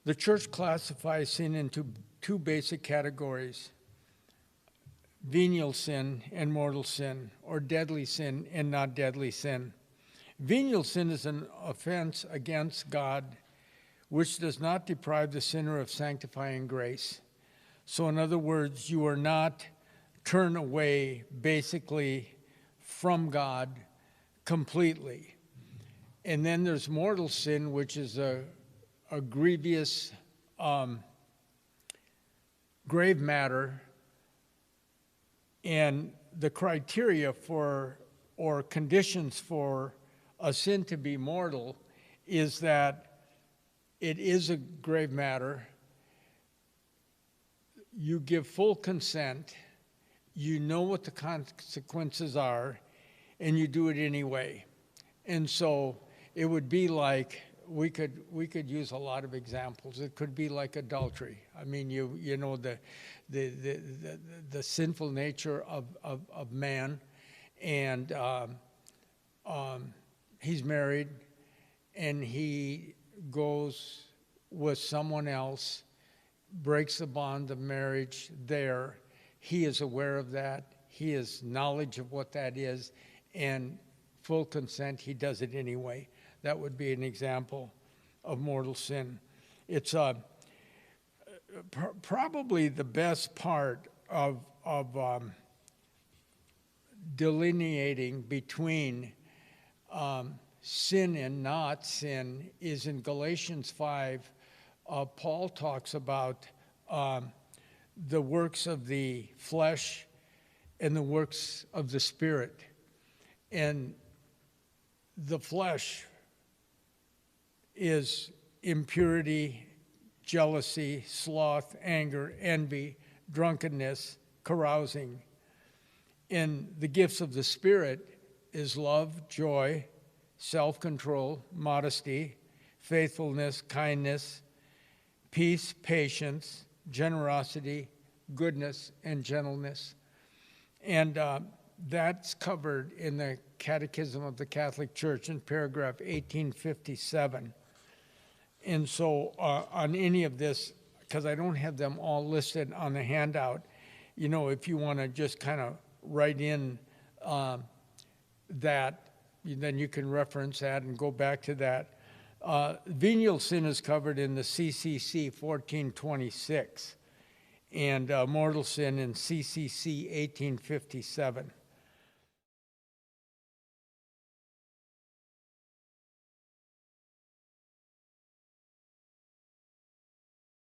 The church classifies sin into two basic categories: venial sin and mortal sin, or deadly sin and not deadly sin. Venial sin is an offense against God which does not deprive the sinner of sanctifying grace. So in other words, you are not turned away basically from God completely. And then there's mortal sin, which is a grievous, grave matter. And the criteria for, or conditions for a sin to be mortal is that it is a grave matter. You give full consent. You know what the consequences are, and you do it anyway. And so it would be like, we could use a lot of examples. It could be like adultery. I mean, you know the sinful nature of man, and he's married, and he goes with someone else, breaks the bond of marriage there. He is aware of that. He has knowledge of what that is, and full consent, he does it anyway. That would be an example of mortal sin. It's probably the best part of delineating between sin and not sin is in Galatians 5. Paul talks about the works of the flesh and the works of the Spirit. And the flesh is impurity, jealousy, sloth, anger, envy, drunkenness, carousing. And the gifts of the Spirit is love, joy, self-control, modesty, faithfulness, kindness, peace, patience, generosity, goodness, and gentleness. And that's covered in the Catechism of the Catholic Church in paragraph 1857. And so on any of this, because I don't have them all listed on the handout, you know, if you want to just kind of write in that, then you can reference that and go back to that. Venial sin is covered in the CCC 1426, and mortal sin in CCC 1857.